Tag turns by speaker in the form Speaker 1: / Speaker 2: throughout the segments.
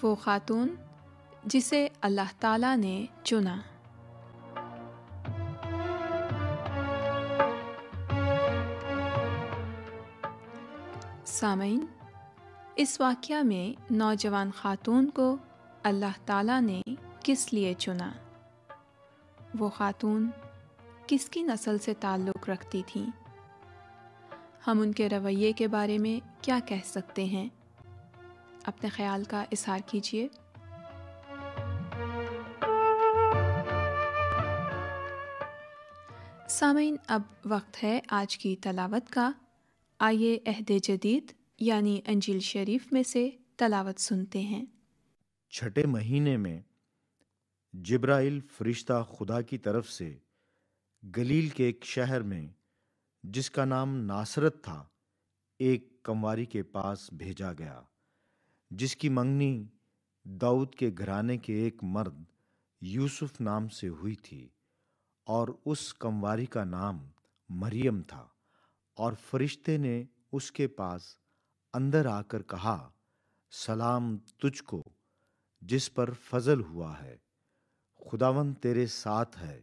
Speaker 1: وہ خاتون جسے اللہ تعالیٰ نے چنا۔ سامعین، اس واقعہ میں نوجوان خاتون کو اللہ تعالیٰ نے کس لیے چنا؟ وہ خاتون کس کی نسل سے تعلق رکھتی تھیں؟ ہم ان کے رویے کے بارے میں کیا کہہ سکتے ہیں؟ اپنے خیال کا اظہار کیجیے۔ سامعین، اب وقت ہے آج کی تلاوت کا۔ آئیے عہد جدید یعنی انجیل شریف میں سے تلاوت سنتے ہیں۔
Speaker 2: چھٹے مہینے میں جبرائیل فرشتہ خدا کی طرف سے گلیل کے ایک شہر میں جس کا نام ناصرت تھا ایک کنواری کے پاس بھیجا گیا، جس کی منگنی داؤد کے گھرانے کے ایک مرد یوسف نام سے ہوئی تھی، اور اس کنواری کا نام مریم تھا۔ اور فرشتے نے اس کے پاس اندر آ کر کہا، سلام تجھ کو جس پر فضل ہوا ہے، خداوند تیرے ساتھ ہے۔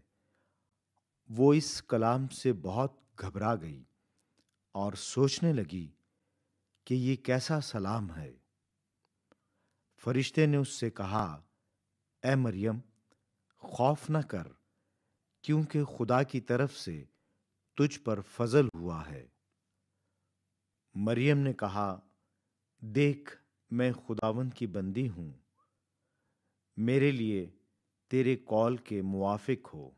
Speaker 2: وہ اس کلام سے بہت گھبرا گئی اور سوچنے لگی کہ یہ کیسا سلام ہے۔ فرشتے نے اس سے کہا، اے مریم، خوف نہ کر، کیونکہ خدا کی طرف سے تجھ پر فضل ہوا ہے۔ مریم نے کہا، دیکھ، میں خداوند کی بندی ہوں، میرے لیے تیرے قول کے موافق ہو۔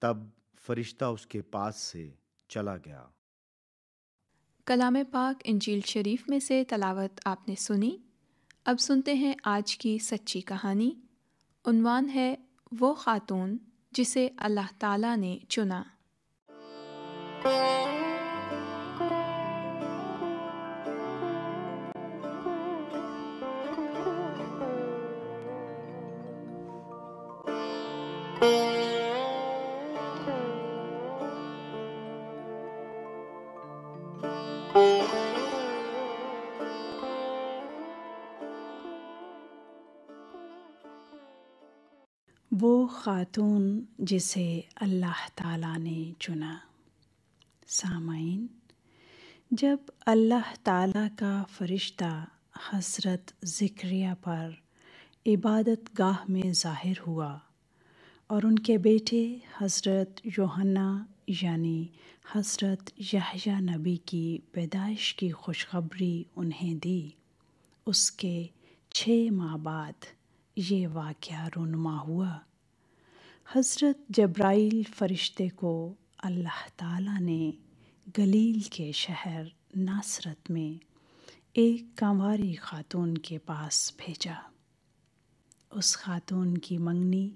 Speaker 2: تب فرشتہ اس کے پاس سے چلا گیا۔
Speaker 1: کلام پاک انجیل شریف میں سے تلاوت آپ نے سنی۔ اب سنتے ہیں آج کی سچی کہانی۔ عنوان ہے وہ خاتون جسے اللہ تعالیٰ نے چنا۔
Speaker 3: وہ خاتون جسے اللہ تعالیٰ نے چنا۔ سامعین، جب اللہ تعالیٰ کا فرشتہ حضرت زکریا پر عبادت گاہ میں ظاہر ہوا اور ان کے بیٹے حضرت یوحنا یعنی حضرت یحییٰ نبی کی پیدائش کی خوشخبری انہیں دی، اس کے 6 ماہ بعد یہ واقعہ رونما ہوا۔ حضرت جبرائیل فرشتے کو اللہ تعالیٰ نے گلیل کے شہر ناصرت میں ایک کنواری خاتون کے پاس بھیجا۔ اس خاتون کی منگنی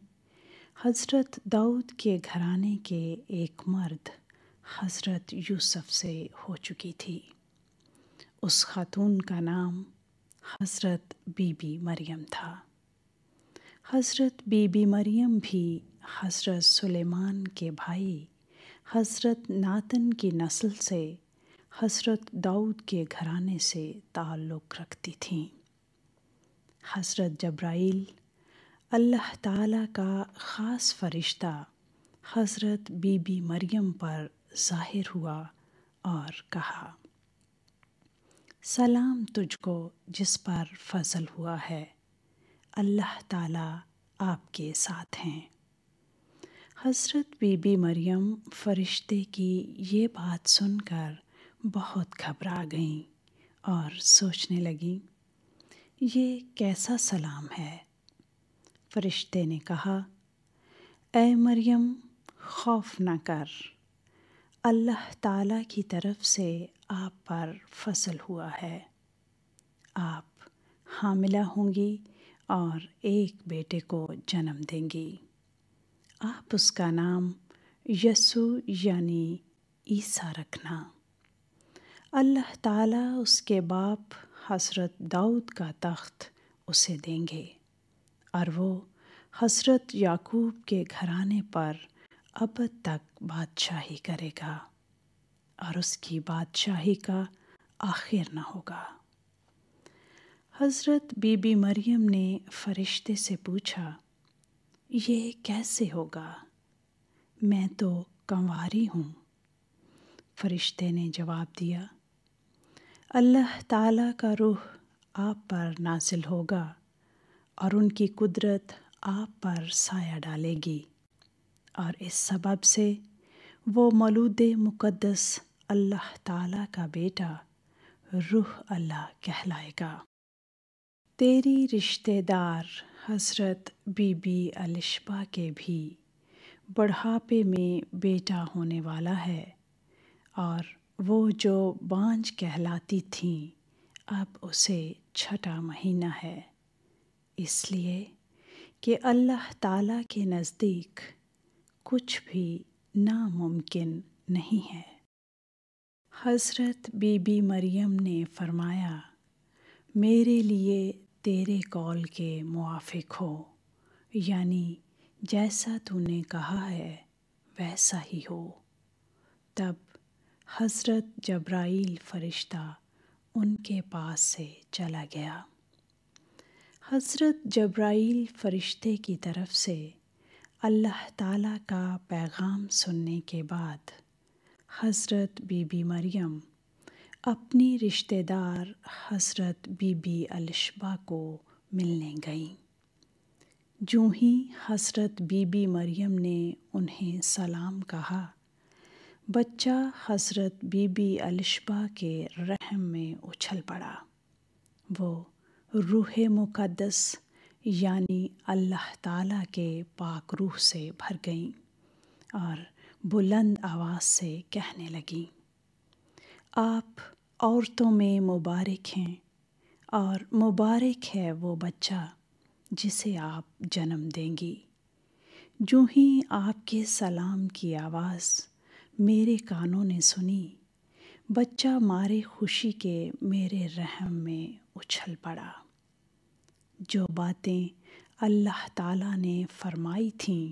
Speaker 3: حضرت داؤد کے گھرانے کے ایک مرد حضرت یوسف سے ہو چکی تھی۔ اس خاتون کا نام حضرت بی بی مریم تھا۔ حضرت بی بی مریم بھی حضرت سلیمان کے بھائی حضرت ناتن کی نسل سے حضرت داؤد کے گھرانے سے تعلق رکھتی تھیں۔ حضرت جبرائیل اللہ تعالیٰ کا خاص فرشتہ حضرت بی بی مریم پر ظاہر ہوا اور کہا، سلام تجھ کو جس پر فضل ہوا ہے، اللہ تعالیٰ آپ کے ساتھ ہیں۔ حضرت بی بی مریم فرشتے کی یہ بات سن کر بہت گھبرا گئیں اور سوچنے لگیں، یہ کیسا سلام ہے؟ فرشتے نے کہا، اے مریم، خوف نہ کر، اللہ تعالیٰ کی طرف سے آپ پر فضل ہوا ہے۔ آپ حاملہ ہوں گی اور ایک بیٹے کو جنم دیں گی۔ آپ اس کا نام یسوع یعنی عیسیٰ رکھنا۔ اللہ تعالیٰ اس کے باپ حضرت داؤد کا تخت اسے دیں گے، اور وہ حضرت یعقوب کے گھرانے پر ابد تک بادشاہی کرے گا، اور اس کی بادشاہی کا آخر نہ ہوگا۔ حضرت بی بی مریم نے فرشتے سے پوچھا، یہ کیسے ہوگا؟ میں تو کنواری ہوں۔ فرشتے نے جواب دیا، اللہ تعالیٰ کا روح آپ پر نازل ہوگا اور ان کی قدرت آپ پر سایہ ڈالے گی، اور اس سبب سے وہ مولود مقدس اللہ تعالیٰ کا بیٹا روح اللہ کہلائے گا۔ تیری رشتہ دار حضرت بی بی الشبا کے بھی بڑھاپے میں بیٹا ہونے والا ہے، اور وہ جو بانجھ کہلاتی تھیں اب اسے 6واں مہینہ ہے، اس لیے کہ اللہ تعالیٰ کے نزدیک کچھ بھی ناممکن نہیں ہے۔ حضرت بی بی مریم نے فرمایا، میرے لیے تیرے قول کے موافق ہو، یعنی جیسا تو نے کہا ہے ویسا ہی ہو۔ تب حضرت جبرائیل فرشتہ ان کے پاس سے چلا گیا۔ حضرت جبرائیل فرشتے کی طرف سے اللہ تعالیٰ کا پیغام سننے کے بعد حضرت بی بی مریم اپنی رشتہ دار حضرت بی بی الشبا کو ملنے گئیں۔ جوں ہی حضرت بی بی مریم نے انہیں سلام کہا، بچہ حضرت بی بی الشبا کے رحم میں اچھل پڑا۔ وہ روح مقدس یعنی اللہ تعالیٰ کے پاک روح سے بھر گئیں اور بلند آواز سے کہنے لگیں، آپ عورتوں میں مبارک ہیں، اور مبارک ہے وہ بچہ جسے آپ جنم دیں گی۔ جوں ہی آپ کے سلام کی آواز میرے کانوں نے سنی، بچہ مارے خوشی کے میرے رحم میں اچھل پڑا۔ جو باتیں اللہ تعالیٰ نے فرمائی تھیں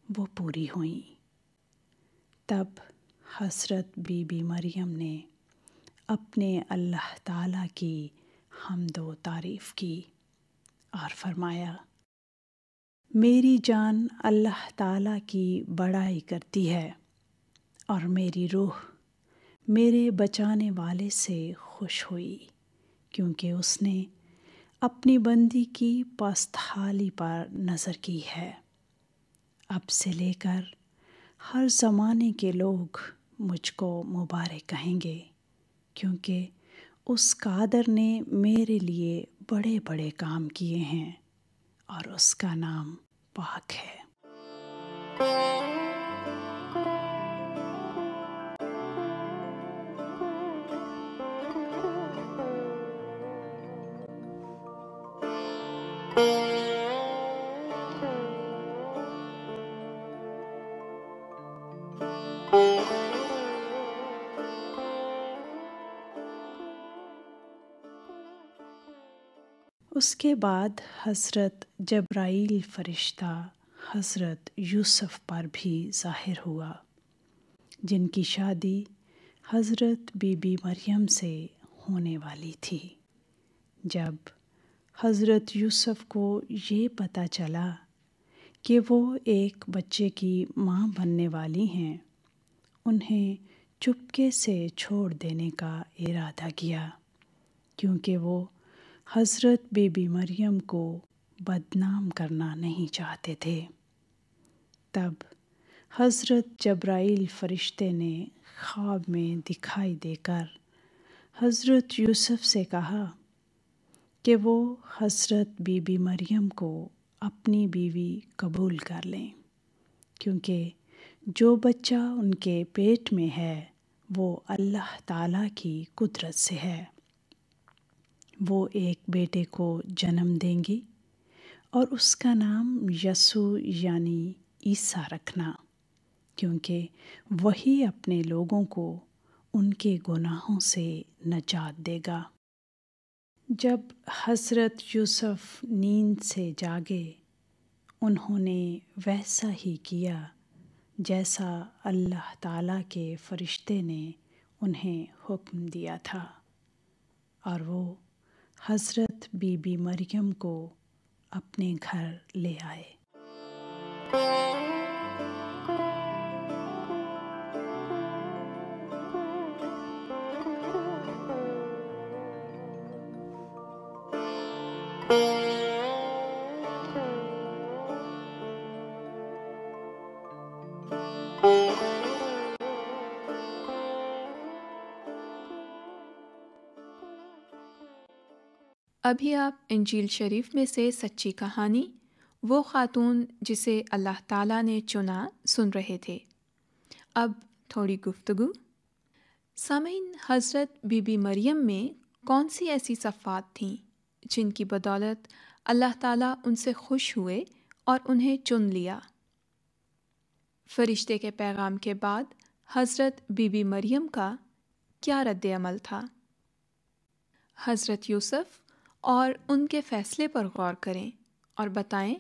Speaker 3: وہ پوری ہوئیں۔ تب حضرت بی بی مریم نے اپنے اللہ تعالیٰ کی حمد و تعریف کی اور فرمایا، میری جان اللہ تعالیٰ کی بڑائی کرتی ہے، اور میری روح میرے بچانے والے سے خوش ہوئی، کیونکہ اس نے اپنی بندی کی پست حالی پر نظر کی ہے۔ اب سے لے کر ہر زمانے کے لوگ مجھ کو مبارک کہیں گے، کیونکہ اس قادر نے میرے لیے بڑے بڑے کام کیے ہیں، اور اس کا نام پاک ہے۔ اس کے بعد حضرت جبرائیل فرشتہ حضرت یوسف پر بھی ظاہر ہوا، جن کی شادی حضرت بی بی مریم سے ہونے والی تھی۔ جب حضرت یوسف کو یہ پتہ چلا کہ وہ ایک بچے کی ماں بننے والی ہیں، انہیں چپکے سے چھوڑ دینے کا ارادہ کیا، کیونکہ وہ حضرت بی بی مریم کو بدنام کرنا نہیں چاہتے تھے۔ تب حضرت جبرائیل فرشتے نے خواب میں دکھائی دے کر حضرت یوسف سے کہا کہ وہ حضرت بی بی مریم کو اپنی بیوی قبول کر لیں، کیونکہ جو بچہ ان کے پیٹ میں ہے وہ اللہ تعالیٰ کی قدرت سے ہے۔ وہ ایک بیٹے کو جنم دیں گی، اور اس کا نام یسوع یعنی عیسیٰ رکھنا، کیونکہ وہی اپنے لوگوں کو ان کے گناہوں سے نجات دے گا۔ جب حضرت یوسف نیند سے جاگے، انہوں نے ویسا ہی کیا جیسا اللہ تعالیٰ کے فرشتے نے انہیں حکم دیا تھا، اور وہ حضرت بی بی مریم کو اپنے گھر لے آئے۔
Speaker 1: ابھی آپ انجیل شریف میں سے سچی کہانی وہ خاتون جسے اللہ تعالیٰ نے چنا سن رہے تھے۔ اب تھوڑی گفتگو۔ سامعین، حضرت بی بی مریم میں کون سی ایسی صفات تھیں جن کی بدولت اللہ تعالیٰ ان سے خوش ہوئے اور انہیں چن لیا؟ فرشتے کے پیغام کے بعد حضرت بی بی مریم کا کیا رد عمل تھا؟ حضرت یوسف اور ان کے فیصلے پر غور کریں اور بتائیں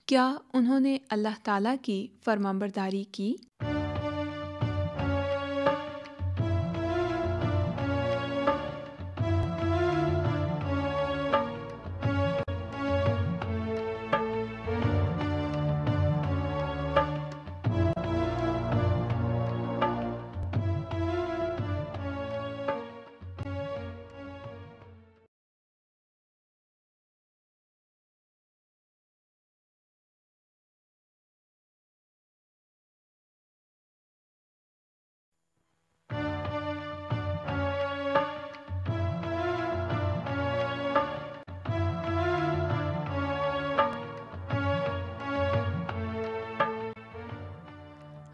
Speaker 1: کیا انہوں نے اللہ تعالیٰ کی فرمانبرداری کی؟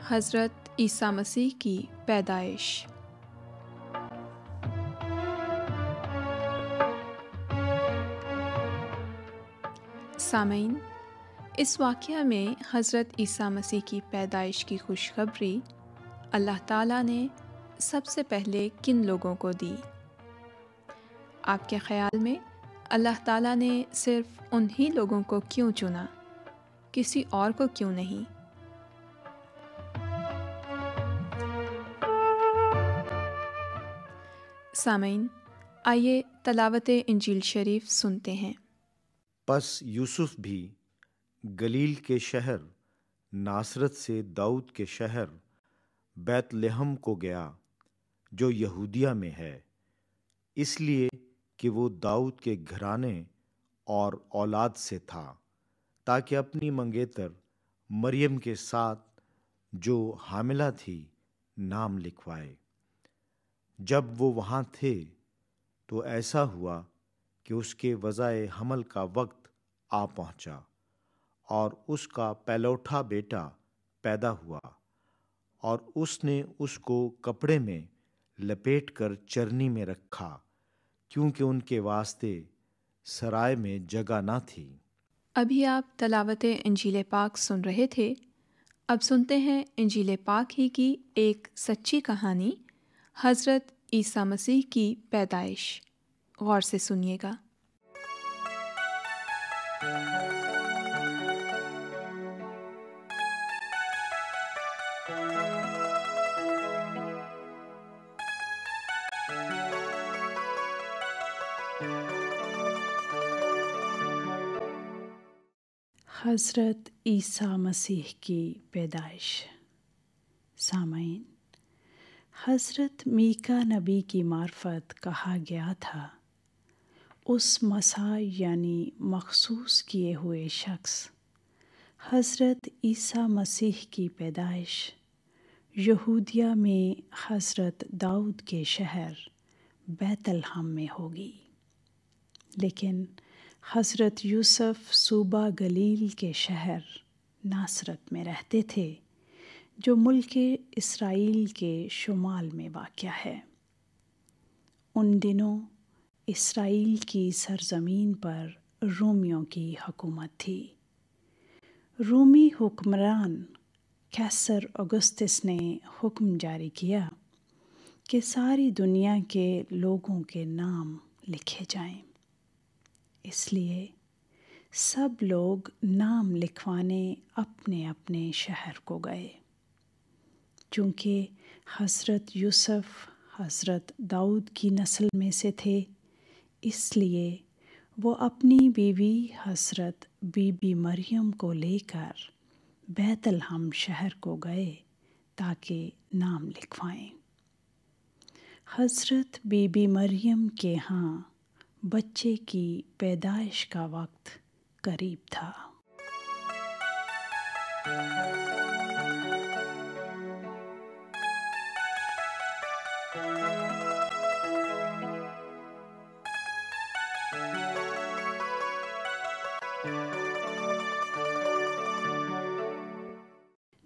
Speaker 1: حضرت عیسیٰ مسیح کی پیدائش۔ سامعین، اس واقعہ میں حضرت عیسیٰ مسیح کی پیدائش کی خوشخبری اللہ تعالیٰ نے سب سے پہلے کن لوگوں کو دی؟ آپ کے خیال میں اللہ تعالیٰ نے صرف انہی لوگوں کو کیوں چنا؟ کسی اور کو کیوں نہیں؟ سامعین، آئیے تلاوت انجیل شریف سنتے ہیں۔
Speaker 2: پس یوسف بھی گلیل کے شہر ناصرت سے داؤد کے شہر بیت لحم کو گیا جو یہودیہ میں ہے، اس لیے کہ وہ داؤد کے گھرانے اور اولاد سے تھا، تاکہ اپنی منگیتر مریم کے ساتھ جو حاملہ تھی نام لکھوائے۔ جب وہ وہاں تھے تو ایسا ہوا کہ اس کے وضع حمل کا وقت آ پہنچا اور اس کا پہلوٹھا بیٹا پیدا ہوا، اور اس نے اس کو کپڑے میں لپیٹ کر چرنی میں رکھا، کیونکہ ان کے واسطے سرائے میں جگہ نہ تھی۔
Speaker 1: ابھی آپ تلاوت انجیل پاک سن رہے تھے، اب سنتے ہیں انجیل پاک ہی کی ایک سچی کہانی، حضرت عیسیٰ مسیح کی پیدائش۔ غور سے سنیے گا۔
Speaker 3: حضرت عیسیٰ مسیح کی پیدائش۔ سامعین، حضرت میکا نبی کی معرفت کہا گیا تھا، اس مسیح یعنی مخصوص کیے ہوئے شخص حضرت عیسیٰ مسیح کی پیدائش یہودیہ میں حضرت داؤد کے شہر بیت لحم میں ہوگی، لیکن حضرت یوسف صوبہ گلیل کے شہر ناصرت میں رہتے تھے، جو ملک اسرائیل کے شمال میں واقع ہے۔ ان دنوں اسرائیل کی سرزمین پر رومیوں کی حکومت تھی۔ رومی حکمران قیصر اگسطس نے حکم جاری کیا کہ ساری دنیا کے لوگوں کے نام لکھے جائیں، اس لیے سب لوگ نام لکھوانے اپنے اپنے شہر کو گئے۔ چونکہ حضرت یوسف حضرت داؤد کی نسل میں سے تھے، اس لیے وہ اپنی بیوی حضرت بی بی مریم کو لے کر بیت الحم شہر کو گئے تاکہ نام لکھوائیں۔ حضرت بی بی مریم کے ہاں بچے کی پیدائش کا وقت قریب تھا۔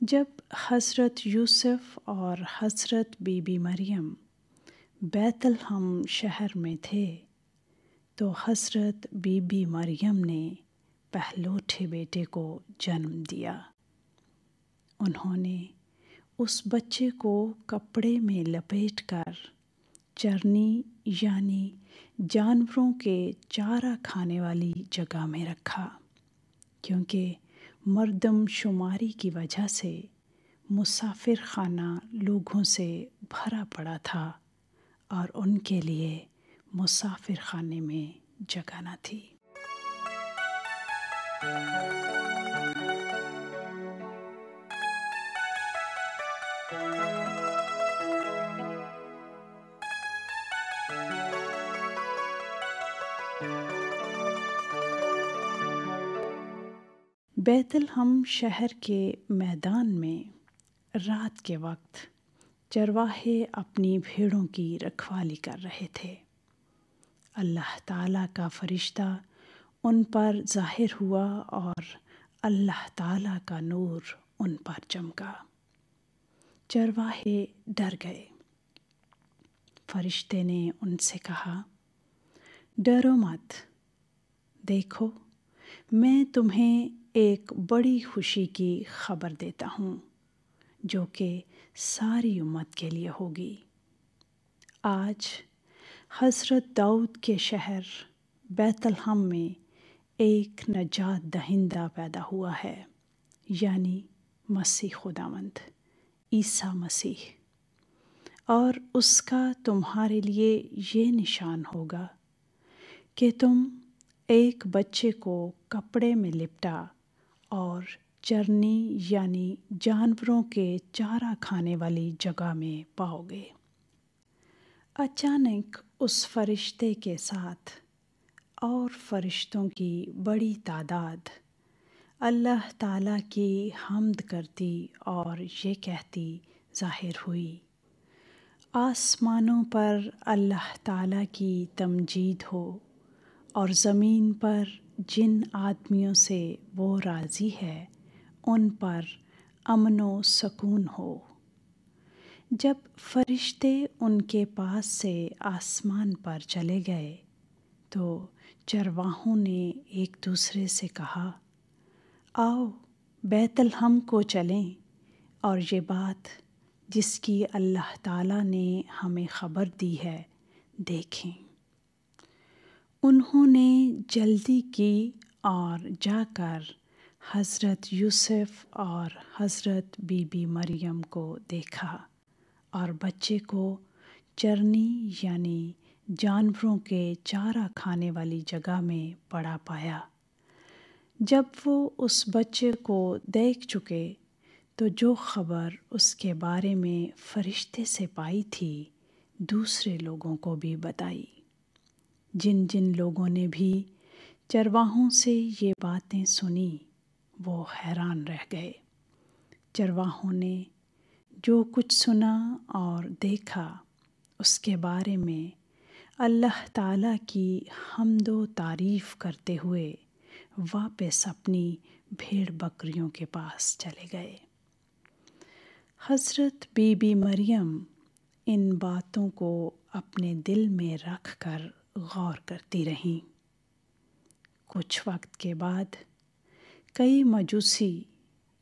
Speaker 3: جب حضرت یوسف اور حضرت بی بی مریم بیت الحم شہر میں تھے تو حضرت بی بی مریم نے پہلوٹے بیٹے کو جنم دیا۔ انہوں نے اس بچے کو کپڑے میں لپیٹ کر چرنی یعنی جانوروں کے چارہ کھانے والی جگہ میں رکھا، کیونکہ مردم شماری کی وجہ سے مسافر خانہ لوگوں سے بھرا پڑا تھا اور ان کے لیے مسافر خانے میں جگہ نہ تھی۔ بیت الحم شہر کے میدان میں رات کے وقت چرواہے اپنی بھیڑوں کی رکھوالی کر رہے تھے۔ اللہ تعالیٰ کا فرشتہ ان پر ظاہر ہوا اور اللہ تعالیٰ کا نور ان پر چمکا۔ چرواہے ڈر گئے۔ فرشتے نے ان سے کہا، ڈرو مت، دیکھو میں تمہیں ایک بڑی خوشی کی خبر دیتا ہوں جو کہ ساری امت کے لیے ہوگی۔ آج حضرت داؤد کے شہر بیت الحم میں ایک نجات دہندہ پیدا ہوا ہے، یعنی مسیح خداوند عیسیٰ مسیح، اور اس کا تمہارے لیے یہ نشان ہوگا کہ تم ایک بچے کو کپڑے میں لپٹا اور چرنی یعنی جانوروں کے چارہ کھانے والی جگہ میں پاؤ گے۔ اچانک اس فرشتے کے ساتھ اور فرشتوں کی بڑی تعداد اللہ تعالیٰ کی حمد کرتی اور یہ کہتی ظاہر ہوئی، آسمانوں پر اللہ تعالیٰ کی تمجید ہو اور زمین پر جن آدمیوں سے وہ راضی ہے ان پر امن و سکون ہو۔ جب فرشتے ان کے پاس سے آسمان پر چلے گئے تو چرواہوں نے ایک دوسرے سے کہا، آؤ بیت الحم کو چلیں اور یہ بات جس کی اللہ تعالیٰ نے ہمیں خبر دی ہے دیکھیں۔ انہوں نے جلدی کی اور جا کر حضرت یوسف اور حضرت بی بی مریم کو دیکھا اور بچے کو چرنی یعنی جانوروں کے چارہ کھانے والی جگہ میں پڑا پایا۔ جب وہ اس بچے کو دیکھ چکے تو جو خبر اس کے بارے میں فرشتے سے پائی تھی دوسرے لوگوں کو بھی بتائی۔ جن جن لوگوں نے بھی چرواہوں سے یہ باتیں سنی وہ حیران رہ گئے۔ چرواہوں نے جو کچھ سنا اور دیکھا اس کے بارے میں اللہ تعالیٰ کی حمد و تعریف کرتے ہوئے واپس اپنی بھیڑ بکریوں کے پاس چلے گئے۔ حضرت بی بی مریم ان باتوں کو اپنے دل میں رکھ کر غور کرتی رہیں۔ کچھ وقت کے بعد کئی مجوسی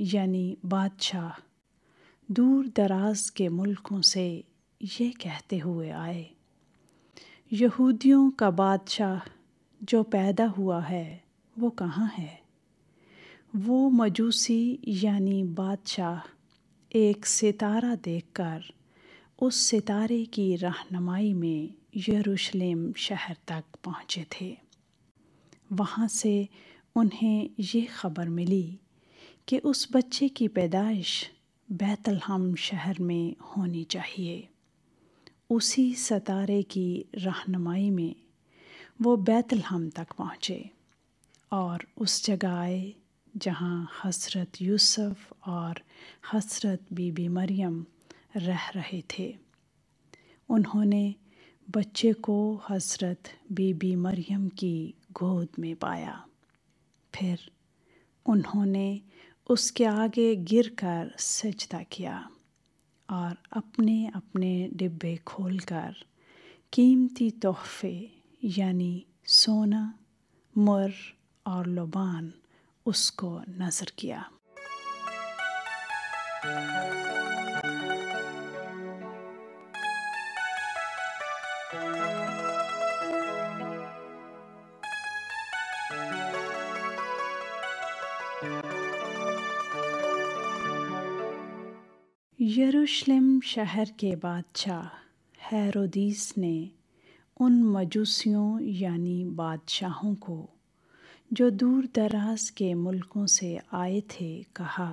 Speaker 3: یعنی بادشاہ دور دراز کے ملکوں سے یہ کہتے ہوئے آئے، یہودیوں کا بادشاہ جو پیدا ہوا ہے وہ کہاں ہے؟ وہ مجوسی یعنی بادشاہ ایک ستارہ دیکھ کر اس ستارے کی رہنمائی میں یروشلم شہر تک پہنچے تھے۔ وہاں سے انہیں یہ خبر ملی کہ اس بچے کی پیدائش بیت الحم شہر میں ہونی چاہیے۔ اسی ستارے کی رہنمائی میں وہ بیت الحم تک پہنچے اور اس جگہ آئے جہاں حضرت یوسف اور حضرت بی بی مریم رہ رہے تھے۔ انہوں نے بچے کو حضرت بی بی مریم کی گود میں پایا۔ پھر انہوں نے اس کے آگے گر کر سجدہ کیا اور اپنے اپنے ڈبے کھول کر قیمتی تحفے یعنی سونا، مر اور لبان اس کو نذر کیا۔ یروشلم شہر کے بادشاہ ہیرودیس نے ان مجوسیوں یعنی بادشاہوں کو جو دور دراز کے ملکوں سے آئے تھے کہا،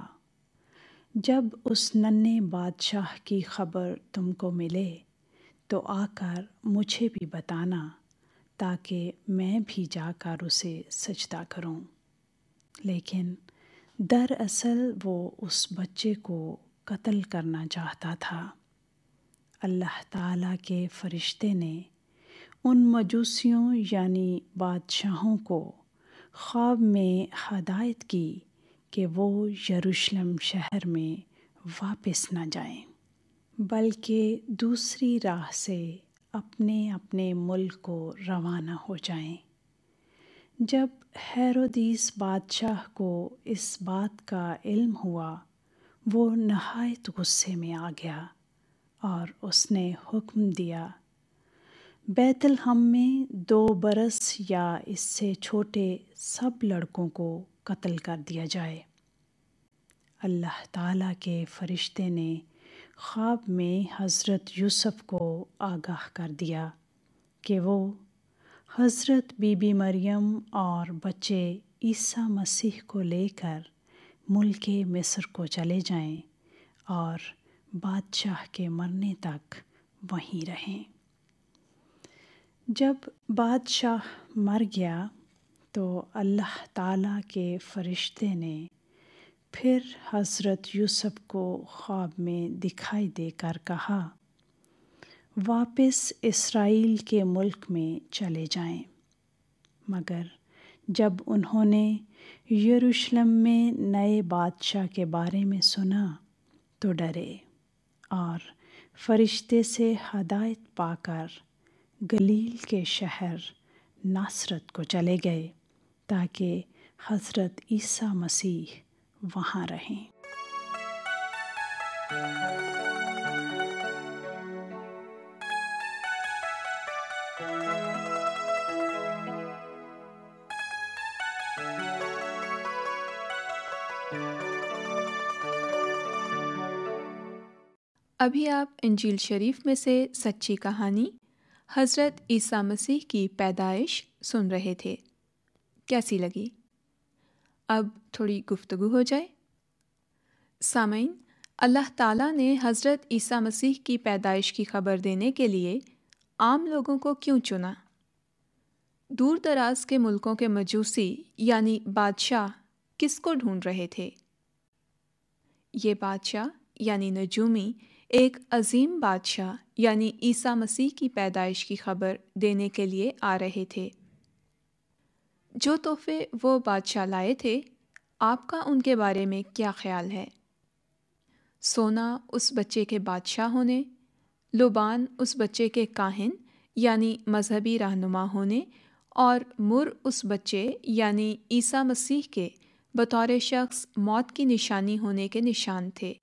Speaker 3: جب اس ننھے بادشاہ کی خبر تم کو ملے تو آ کر مجھے بھی بتانا تاکہ میں بھی جا کر اسے سجدہ کروں۔ لیکن دراصل وہ اس بچے کو قتل کرنا چاہتا تھا۔ اللہ تعالیٰ کے فرشتے نے ان مجوسیوں یعنی بادشاہوں کو خواب میں ہدایت کی کہ وہ یروشلم شہر میں واپس نہ جائیں بلکہ دوسری راہ سے اپنے اپنے ملک کو روانہ ہو جائیں۔ جب ہیرودیس بادشاہ کو اس بات کا علم ہوا، وہ نہایت غصے میں آ گیا اور اس نے حکم دیا، بیت الحم میں 2 برس یا اس سے چھوٹے سب لڑکوں کو قتل کر دیا جائے۔ اللہ تعالیٰ کے فرشتے نے خواب میں حضرت یوسف کو آگاہ کر دیا کہ وہ حضرت بی بی مریم اور بچے عیسیٰ مسیح کو لے کر ملک مصر کو چلے جائیں اور بادشاہ کے مرنے تک وہیں رہیں۔ جب بادشاہ مر گیا تو اللہ تعالیٰ کے فرشتے نے پھر حضرت یوسف کو خواب میں دکھائی دے کر کہا، واپس اسرائیل کے ملک میں چلے جائیں۔ مگر جب انہوں نے یروشلم میں نئے بادشاہ کے بارے میں سنا تو ڈرے اور فرشتے سے ہدایت پا کر گلیل کے شہر ناصرت کو چلے گئے تاکہ حضرت عیسیٰ مسیح وہاں رہیں۔
Speaker 1: ابھی آپ انجیل شریف میں سے سچی کہانی حضرت عیسیٰ مسیح کی پیدائش سن رہے تھے۔ کیسی لگی؟ اب تھوڑی گفتگو ہو جائے۔ سامعین، اللہ تعالیٰ نے حضرت عیسیٰ مسیح کی پیدائش کی خبر دینے کے لیے عام لوگوں کو کیوں چنا؟ دور دراز کے ملکوں کے مجوسی یعنی بادشاہ کس کو ڈھونڈ رہے تھے؟ یہ بادشاہ یعنی نجومی ایک عظیم بادشاہ یعنی عیسیٰ مسیح کی پیدائش کی خبر دینے کے لیے آ رہے تھے۔ جو تحفے وہ بادشاہ لائے تھے، آپ کا ان کے بارے میں کیا خیال ہے؟ سونا اس بچے کے بادشاہ ہونے، لبان اس بچے کے کاہن یعنی مذہبی رہنما ہونے، اور مر اس بچے یعنی عیسیٰ مسیح کے بطور شخص موت کی نشانی ہونے کے نشان تھے۔